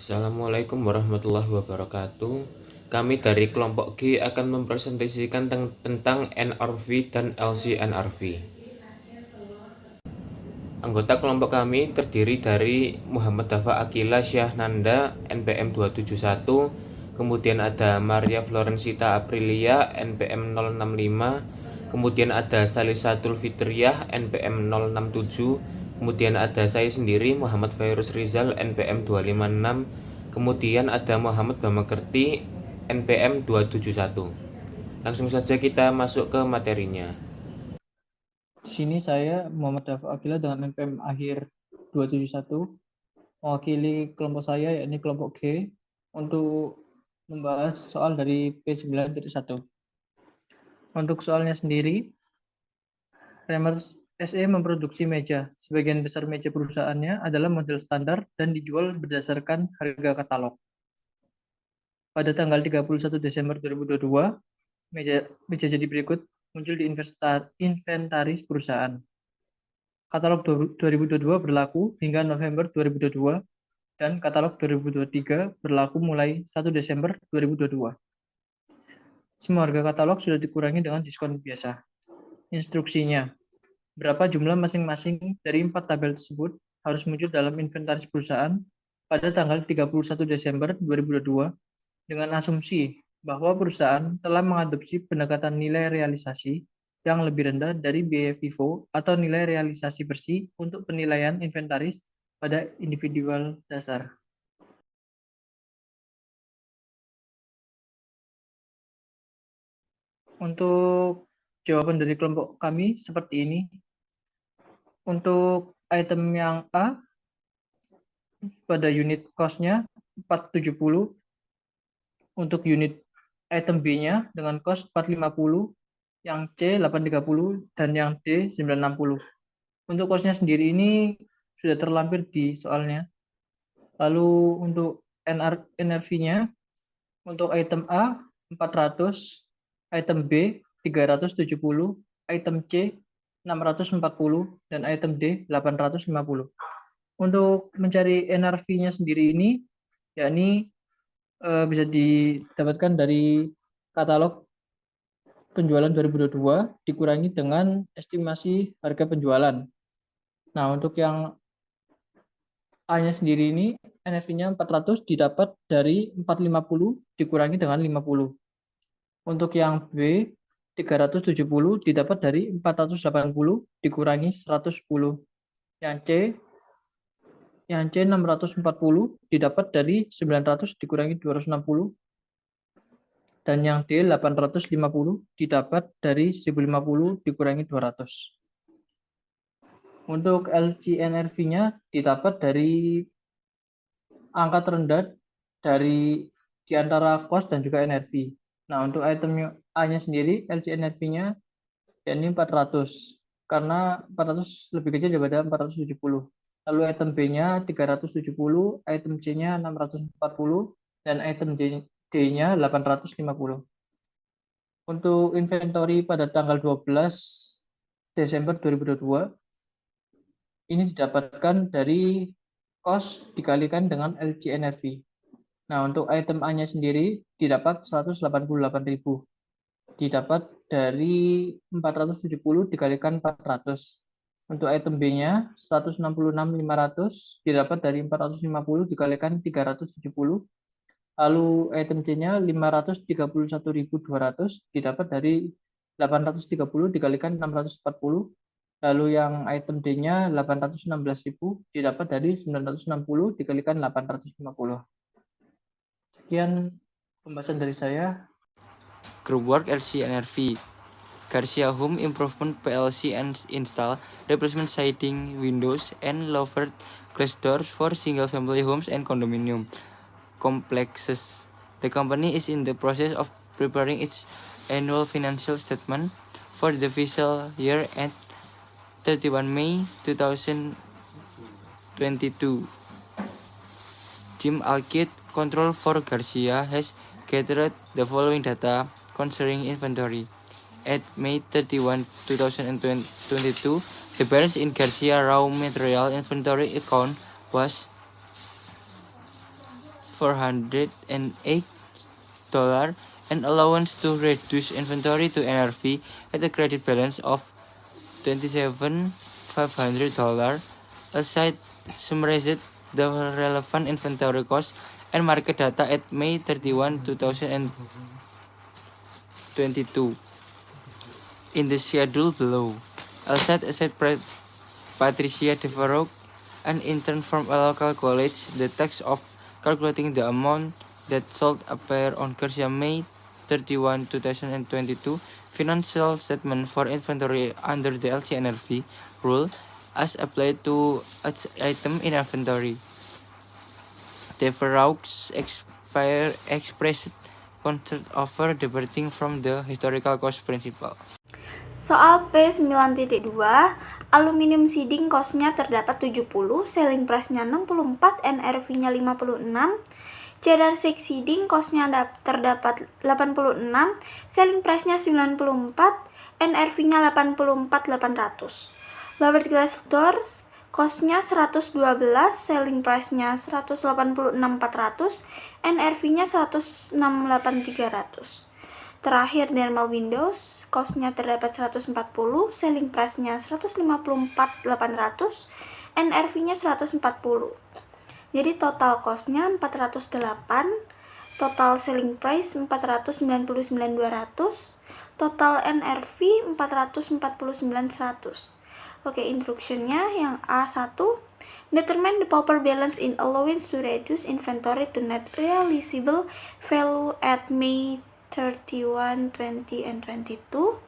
Assalamualaikum warahmatullahi wabarakatuh. Kami dari kelompok G akan mempresentasikan tentang NRV dan LC-NRV. Anggota kelompok kami terdiri dari Muhammad Dafa Akila Syahnanda NPM 271, kemudian ada Maria Florensita Aprilia NPM 065, kemudian ada Salisatul Fitriah NPM 067, kemudian ada saya sendiri Muhammad Fairuz Rizal NPM 256, kemudian ada Muhammad Bamakerti NPM 271. Langsung saja kita masuk ke materinya. Di sini saya Muhammad Dafa Akila dengan NPM akhir 271 mewakili kelompok saya yakni kelompok G untuk membahas soal dari P9.1. Untuk soalnya sendiri, Remer SE memproduksi meja. Sebagian besar meja perusahaannya adalah model standar dan dijual berdasarkan harga katalog. Pada tanggal 31 Desember 2022, meja jadi berikut muncul di inventaris perusahaan. Katalog 2022 berlaku hingga November 2022 dan katalog 2023 berlaku mulai 1 Desember 2022. Semua harga katalog sudah dikurangi dengan diskon biasa. Instruksinya, berapa jumlah masing-masing dari 4 tabel tersebut harus muncul dalam inventaris perusahaan pada tanggal 31 Desember 2022 dengan asumsi bahwa perusahaan telah mengadopsi pendekatan nilai realisasi yang lebih rendah dari biaya FIFO atau nilai realisasi bersih untuk penilaian inventaris pada individual dasar. Untuk jawaban dari kelompok kami seperti ini. Untuk item yang A, pada unit cost-nya 470. Untuk unit item B-nya dengan cost 450, yang C 830, dan yang D 960. Untuk cost-nya sendiri ini sudah terlampir di soalnya. Lalu untuk NRV-nya, untuk item A 400, item B 370, item C 640, dan item D 850. Untuk mencari NRV-nya sendiri ini, yakni bisa didapatkan dari katalog penjualan 2022 dikurangi dengan estimasi harga penjualan. Nah, untuk yang A-nya sendiri ini, NRV-nya 400 didapat dari 450 dikurangi dengan 50. Untuk yang B, 370 didapat dari 480 dikurangi 110. Yang C 640 didapat dari 900 dikurangi 260. Dan yang D 850 didapat dari 1050 dikurangi 200. Untuk LCNRV-nya didapat dari angka terendah dari di antara cost dan juga NRV. Nah, untuk item A-nya sendiri, LCNRV-nya yakni 400, karena 400 lebih kecil daripada 470. Lalu item B-nya 370, item C-nya 640, dan item D-nya 850. Untuk inventory pada tanggal 12 Desember 2022, ini didapatkan dari cost dikalikan dengan LCNRV. Nah, untuk item A-nya sendiri didapat 188.000. Didapat dari 470 dikalikan 400. Untuk item B-nya 166.500 didapat dari 450 dikalikan 370. Lalu item C-nya 531.200 didapat dari 830 dikalikan 640. Lalu yang item D-nya 816.000 didapat dari 960 dikalikan 850. Sekian pembahasan dari saya. Group Work LC&RV Garcia Home Improvement PLC and install replacement siding, windows, and louvered glass doors for single-family homes and condominium complexes. The company is in the process of preparing its annual financial statement for the fiscal year at 31 May 2022. Jim Alkit, Control for Garcia, has gathered the following data concerning inventory. At May 31, 2022, the balance in Garcia raw material inventory account was $408 and allowance to reduce inventory to NRV at a credit balance of $27,500. Alside summarized the relevant inventory cost and market data at May 31, 2022 in the schedule below. Alside said Patricia Devereaux, an intern from a local college, the task of calculating the amount that sold appear on Garcia May 31, 2022 financial statement for inventory under the LCNRV rule as applied to each item in inventory. Devereaux expressed concern over departing from the historical cost principle. Soal P9.2, aluminium siding cost-nya terdapat 70, selling price-nya 64, NRV-nya 56. Cedar shake siding cost-nya terdapat 86, selling price-nya 94, NRV-nya 84.800. Lowered glass doors cost-nya 112, selling price-nya 186.400, NRV-nya 168.300. Terakhir, dermal windows, cost-nya terdapat 140, selling price-nya 154.800, NRV-nya 140. Jadi total cost-nya 408, total selling price 499.200, total NRV 449.100. Oke, instruction-nya yang A1, determine the proper balance in allowance to reduce inventory to net realizable value at May 31, 20 and 22.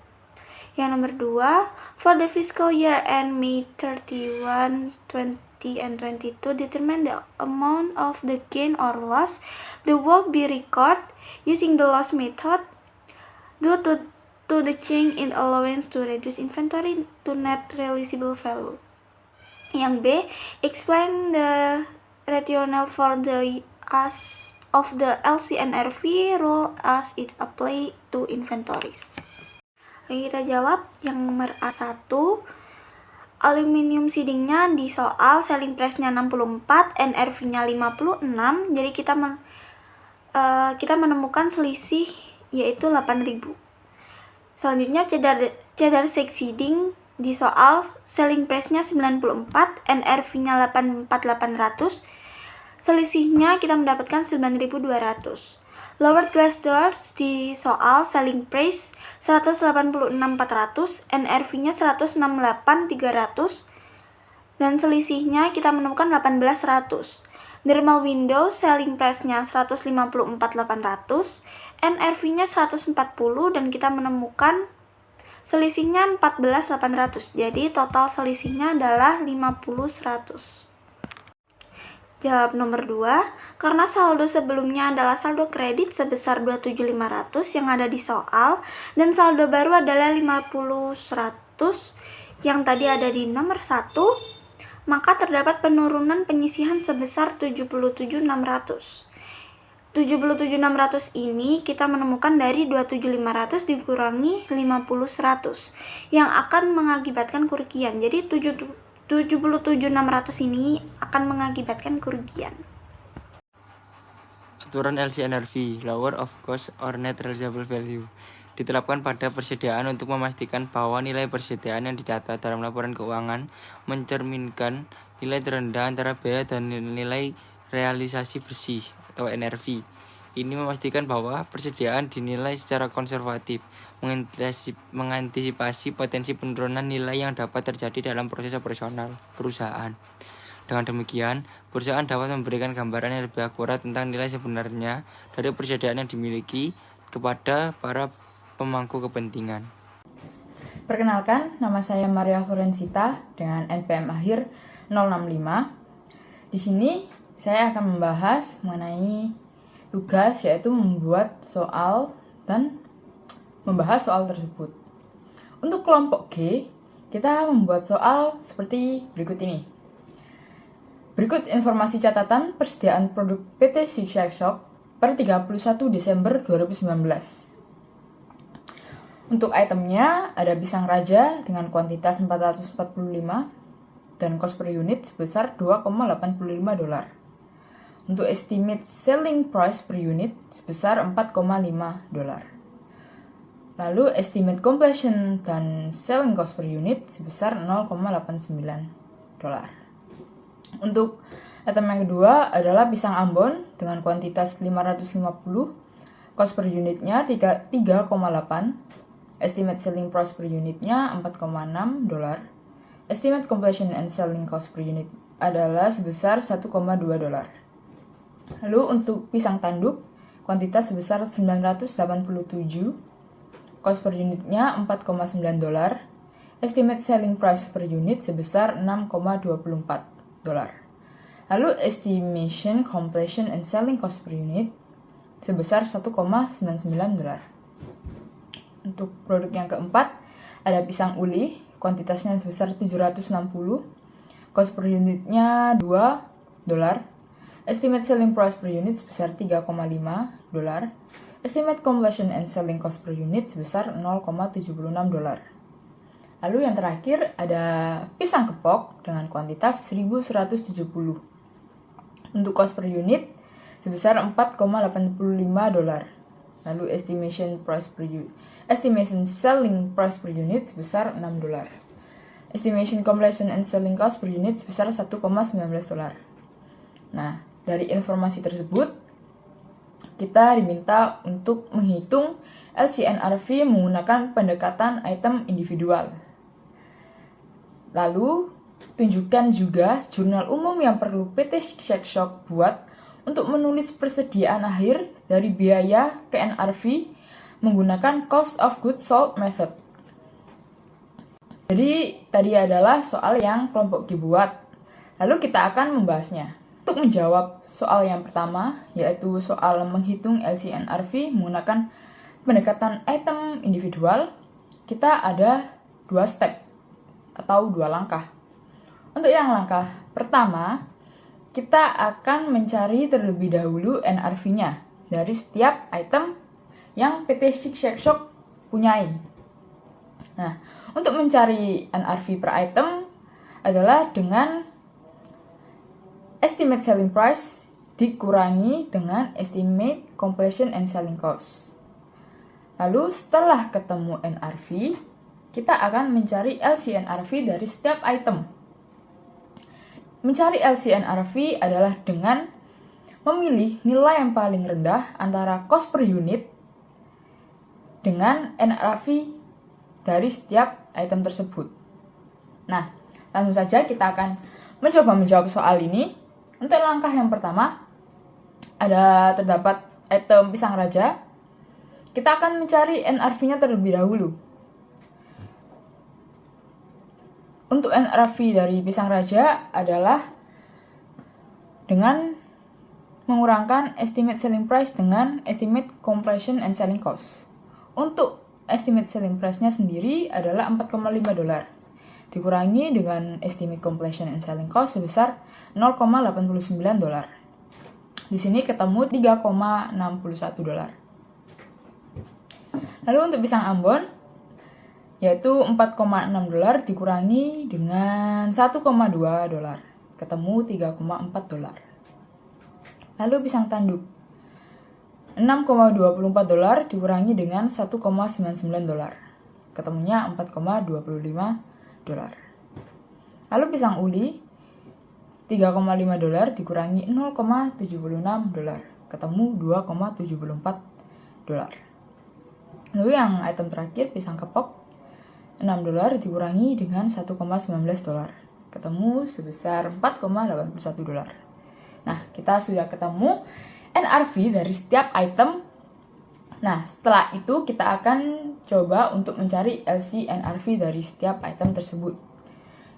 Yang nomor 2, for the fiscal year end May 31, 20 and 22, determine the amount of the gain or loss that will be recorded using the loss method due to the change in allowance to reduce inventory to net realizable value. Yang B, explain the rationale for the of the LCNRV rule as it apply to inventories. Oke, kita jawab yang nomor A1. Aluminium sidingnya di soal selling price-nya 64, NRV-nya 56. Jadi kita menemukan selisih yaitu 8.000. Selanjutnya cedar shake siding di soal selling price-nya 94, NRV-nya 84.800. Selisihnya kita mendapatkan 9.200. Lowered glass doors di soal selling price 186.400, NRV-nya 168.300, dan selisihnya kita menemukan 18.100. Dermal window selling price-nya 154.800, NRV-nya 140, dan kita menemukan selisihnya 14.800. Jadi total selisihnya adalah 50.100. Jawab nomor 2, karena saldo sebelumnya adalah saldo kredit sebesar 27.500 yang ada di soal, dan saldo baru adalah 50.100 yang tadi ada di nomor 1, maka terdapat penurunan penyisihan sebesar 77.600. 77.600 ini kita menemukan dari 27.500 dikurangi 50.100 yang akan mengakibatkan kerugian. Jadi 77.600 ini akan mengakibatkan kerugian. Aturan LCNRV, lower of cost or net realizable value, diterapkan pada persediaan untuk memastikan bahwa nilai persediaan yang dicatat dalam laporan keuangan mencerminkan nilai terendah antara biaya dan nilai realisasi bersih atau NRV. Ini memastikan bahwa persediaan dinilai secara konservatif, mengantisipasi potensi penurunan nilai yang dapat terjadi dalam proses operasional perusahaan. Dengan demikian, perusahaan dapat memberikan gambaran yang lebih akurat tentang nilai sebenarnya dari persediaan yang dimiliki kepada para pemangku kepentingan. Perkenalkan, nama saya Maria Florensita dengan NPM akhir 065. Di sini saya akan membahas mengenai tugas, yaitu membuat soal dan membahas soal tersebut. Untuk kelompok G, kita membuat soal seperti berikut ini. Berikut informasi catatan persediaan produk PT Zigzag Shop per 31 Desember 2019. Untuk itemnya ada pisang raja dengan kuantitas 445 dan cost per unit sebesar $2,85. untuk estimate selling price per unit sebesar 4,5 dolar. Lalu estimate completion dan selling cost per unit sebesar 0,89 dolar. Untuk item yang kedua adalah pisang Ambon dengan kuantitas 550, cost per unitnya 3,8, estimate selling price per unitnya 4,6 dolar. Estimate completion and selling cost per unit adalah sebesar 1,2 dolar. Lalu untuk pisang tanduk, kuantitas sebesar 987, cost per unitnya 4,9 dolar, estimate selling price per unit sebesar 6,24 dolar. Lalu estimation completion and selling cost per unit sebesar 1,99 dolar. Untuk produk yang keempat, ada pisang uli, kuantitasnya sebesar 760, cost per unitnya 2 dolar, estimate selling price per unit sebesar 3,5 dolar, estimate completion and selling cost per unit sebesar 0,76 dolar. Lalu yang terakhir ada pisang kepok dengan kuantitas 1170. Untuk cost per unit sebesar 4,85 dolar. Lalu estimation selling price per unit sebesar 6 dolar. Estimation completion and selling cost per unit sebesar 1,19 dolar. Nah, dari informasi tersebut kita diminta untuk menghitung LCNRV menggunakan pendekatan item individual. Lalu, tunjukkan juga jurnal umum yang perlu PT Shake buat untuk menulis persediaan akhir dari biaya ke NRV menggunakan cost of goods sold method. Jadi, tadi adalah soal yang kelompok G buat. Lalu kita akan membahasnya. Untuk menjawab soal yang pertama, yaitu soal menghitung LCNRV menggunakan pendekatan item individual, kita ada 2 step atau 2 langkah. Untuk yang langkah pertama, kita akan mencari terlebih dahulu NRV-nya dari setiap item yang PT Shake punyai. Nah, untuk mencari NRV per item adalah dengan estimate selling price dikurangi dengan estimate completion and selling cost. Lalu setelah ketemu NRV, kita akan mencari LCNRV dari setiap item. Mencari LCNRV adalah dengan memilih nilai yang paling rendah antara cost per unit dengan NRV dari setiap item tersebut. Nah, langsung saja kita akan mencoba menjawab soal ini. Untuk langkah yang pertama, terdapat item pisang raja. Kita akan mencari NRV-nya terlebih dahulu. Untuk NRV dari pisang raja adalah dengan mengurangkan estimate selling price dengan estimate completion and selling cost. Untuk estimate selling price-nya sendiri adalah 4,5 dolar. Dikurangi dengan estimate completion and selling cost sebesar 0,89 dolar. Di sini ketemu 3,61 dolar. Lalu untuk pisang Ambon, yaitu 4,6 dolar dikurangi dengan 1,2 dolar. Ketemu 3,4 dolar. Lalu pisang tanduk, 6,24 dolar dikurangi dengan 1,99 dolar. Ketemunya 4,25 dolar. Lalu pisang uli, 3,5 dolar dikurangi 0,76 dolar. Ketemu 2,74 dolar. Lalu yang item terakhir, pisang kepok, 6 dolar dikurangi dengan 1,19 dolar. Ketemu sebesar 4,81 dolar. Nah, kita sudah ketemu NRV dari setiap item. Nah, setelah itu kita akan coba untuk mencari LCNRV dari setiap item tersebut.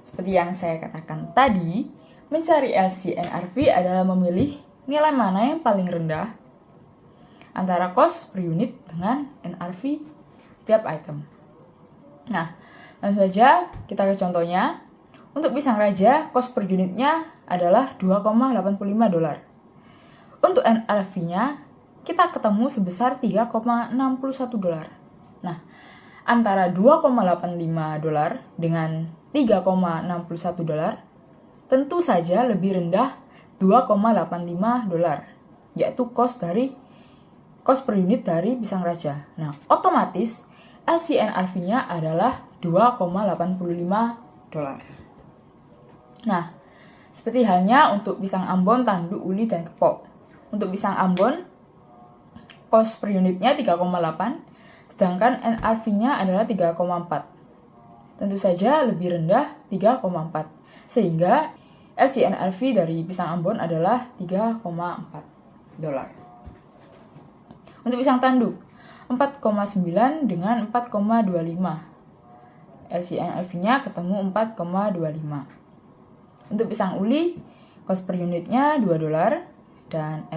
Seperti yang saya katakan tadi, mencari LCNRV adalah memilih nilai mana yang paling rendah antara cost per unit dengan NRV setiap item. Nah, langsung saja kita ke contohnya. Untuk pisang raja, cost per unitnya adalah 2,85 dolar. Untuk NRV-nya, kita ketemu sebesar 3,61 dolar. Nah, antara 2,85 dolar dengan 3,61 dolar, tentu saja lebih rendah $2,85, yaitu cost per unit dari pisang raja. Nah, otomatis LCNRV-nya adalah $2,85. Nah, seperti halnya untuk pisang Ambon, Tanduk, Uli, dan Kepok. Untuk pisang Ambon, cost per unitnya 3,8, sedangkan NRV-nya adalah 3,4. Tentu saja lebih rendah 3,4, sehingga LCNRV dari pisang Ambon adalah $3,4. Untuk pisang Tanduk, 4,9 dengan 4,25. LCNRV-nya ketemu 4,25. Untuk pisang Uli, cost per unitnya $2 dan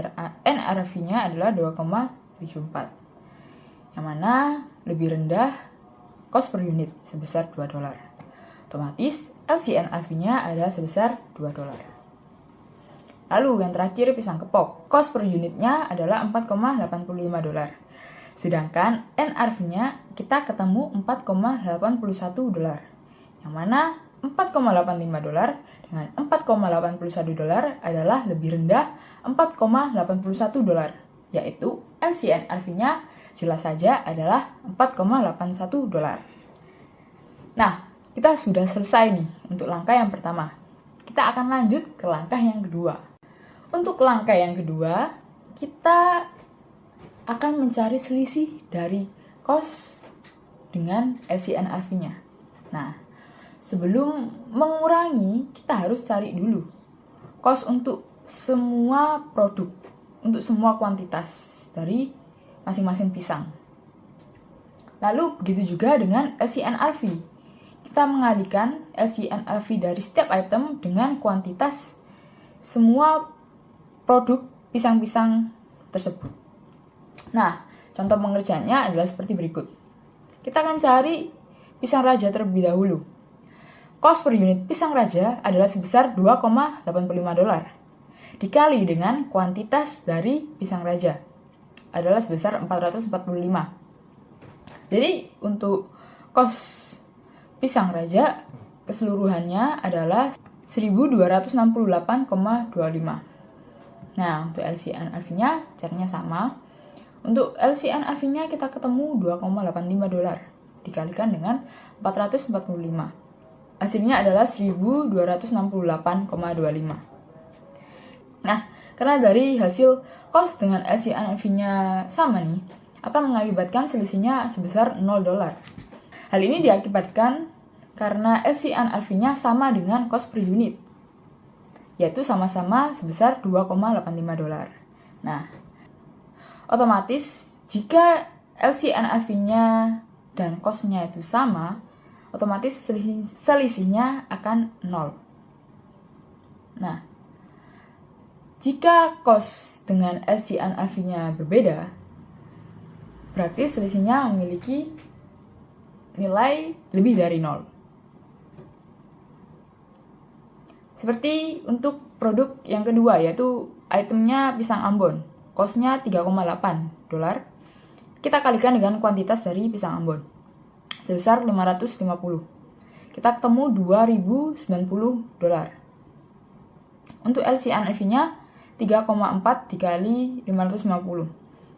NRV-nya adalah 2,74. Yang mana lebih rendah cost per unit sebesar $2. Otomatis LCNRV-nya adalah sebesar $2. Lalu yang terakhir pisang Kepok, cost per unitnya adalah $4,85. Sedangkan NRV-nya kita ketemu $4,81. Yang mana $4,85 dengan $4,81 adalah lebih rendah $4,81, yaitu LCNRV-nya jelas saja adalah $4,81. Nah, kita sudah selesai nih untuk langkah yang pertama. Kita akan lanjut ke langkah yang kedua. Untuk langkah yang kedua, kita akan mencari selisih dari cost dengan LCNRV-nya. Nah, sebelum mengurangi, kita harus cari dulu cost untuk semua produk, untuk semua kuantitas dari masing-masing pisang. Lalu begitu juga dengan LCNRV. Kita mengalihkan LCNRV dari setiap item dengan kuantitas semua produk pisang-pisang tersebut. Nah, contoh pengerjaannya adalah seperti berikut. Kita akan cari pisang raja terlebih dahulu. Cost per unit pisang raja adalah sebesar $2,85 dikali dengan kuantitas dari pisang raja adalah sebesar 445. Jadi untuk cost pisang raja keseluruhannya adalah 1.268,25. Nah, untuk LCNRV-nya caranya sama. Untuk LCNRV-nya kita ketemu $2,85 dikalikan dengan 445. Hasilnya adalah 1.268,25. Nah, karena dari hasil cost dengan LCNRV-nya sama nih, akan mengakibatkan selisihnya sebesar $0. Hal ini diakibatkan karena LCNRV-nya sama dengan cost per unit, yaitu sama-sama sebesar $2,85. Nah, otomatis jika LCNRV-nya dan cost-nya itu sama, otomatis selisihnya akan 0. Nah, jika cost dengan LCNRV-nya berbeda, berarti selisihnya memiliki nilai lebih dari 0. Seperti untuk produk yang kedua, yaitu itemnya pisang Ambon. Cost-nya $3,8. Kita kalikan dengan kuantitas dari pisang Ambon sebesar 550. Kita ketemu $2.090. Untuk LCNRV-nya 3,4 dikali 550.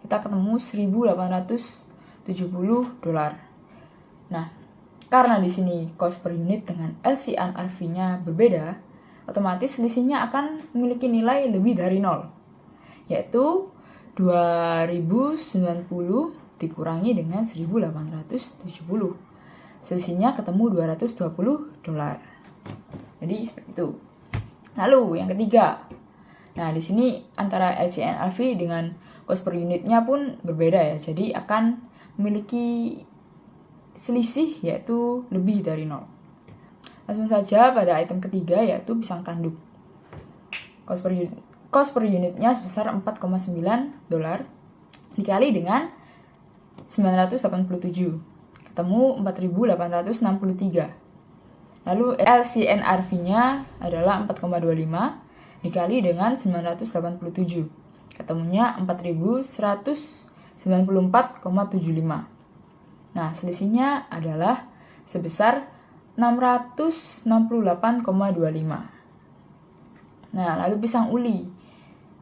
Kita ketemu $1.870. Nah, karena di sini cost per unit dengan LCNRV-nya berbeda, otomatis selisihnya akan memiliki nilai lebih dari 0, yaitu 2090 dikurangi dengan 1870. Selisihnya ketemu $220. Jadi seperti itu. Lalu yang ketiga. Nah, di sini antara LCNRV dengan cost per unitnya pun berbeda ya. Jadi akan memiliki selisih yaitu lebih dari 0. Langsung saja pada item ketiga yaitu pisang tanduk. Cost per unitnya sebesar $4,9 dikali dengan 987. Ketemu 4.863. Lalu LCNRV-nya adalah 4,25 dikali dengan 987. Ketemunya 4.194,75. Nah, selisihnya adalah sebesar 668,25. Nah, lalu pisang uli.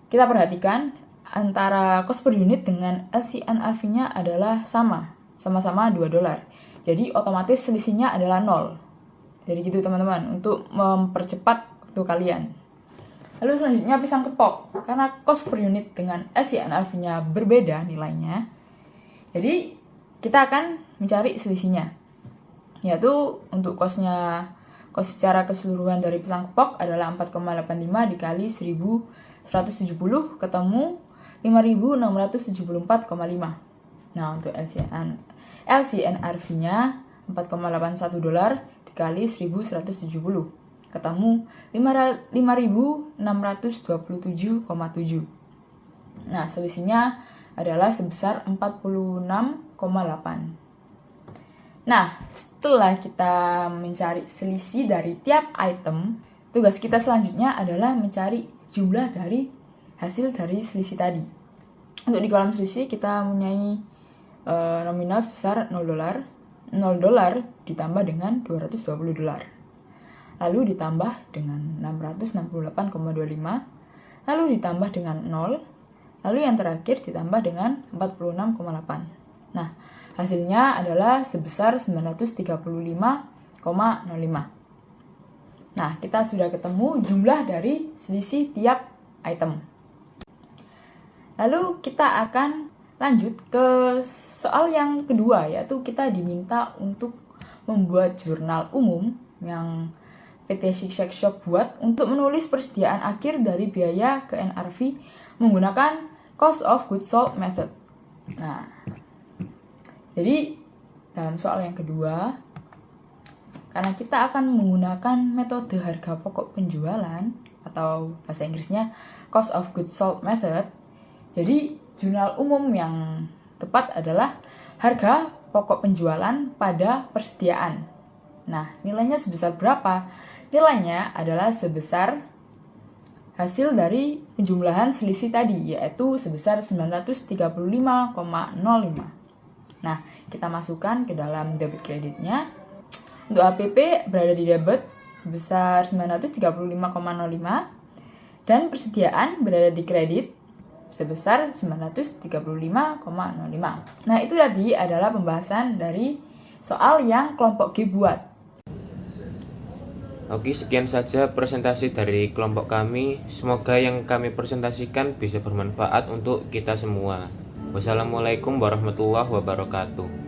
Kita perhatikan antara cost per unit dengan LCNRV-nya adalah sama-sama $2. Jadi otomatis selisihnya adalah 0. Jadi gitu teman-teman, untuk mempercepat waktu kalian. Lalu selanjutnya pisang kepok. Karena cost per unit dengan LCNRV-nya berbeda nilainya, jadi kita akan mencari selisihnya. Yaitu untuk cost secara keseluruhan dari pisang kepok adalah 4,85 dikali 1170 ketemu 5.674,5. Nah, untuk LCNRV-nya $4,81 dikali 1170 ketemu 5.627,7. Nah, selisihnya adalah sebesar 46,8. Nah, setelah kita mencari selisih dari tiap item, tugas kita selanjutnya adalah mencari jumlah dari hasil dari selisih tadi. Untuk di kolom selisih kita mempunyai nominal sebesar $0 ditambah dengan $220. Lalu ditambah dengan 668,25, lalu ditambah dengan 0, lalu yang terakhir ditambah dengan 46,8. Nah, hasilnya adalah sebesar 935,05. Nah, kita sudah ketemu jumlah dari selisih tiap item. Lalu kita akan lanjut ke soal yang kedua, yaitu kita diminta untuk membuat jurnal umum yang PT Six Shop buat untuk menulis persediaan akhir dari biaya ke NRV menggunakan cost of goods sold method. Nah, jadi dalam soal yang kedua, karena kita akan menggunakan metode harga pokok penjualan atau bahasa Inggrisnya cost of goods sold method, jadi jurnal umum yang tepat adalah harga pokok penjualan pada persediaan. Nah, nilainya sebesar berapa? Nilainya adalah sebesar hasil dari penjumlahan selisih tadi, yaitu sebesar 935,05. Nah, kita masukkan ke dalam debit kreditnya. Untuk APP berada di debit sebesar 935,05 dan persediaan berada di kredit sebesar 935,05. Nah, itu tadi adalah pembahasan dari soal yang kelompok G buat. Oke, sekian saja presentasi dari kelompok kami. Semoga yang kami presentasikan bisa bermanfaat untuk kita semua. Wassalamualaikum warahmatullahi wabarakatuh.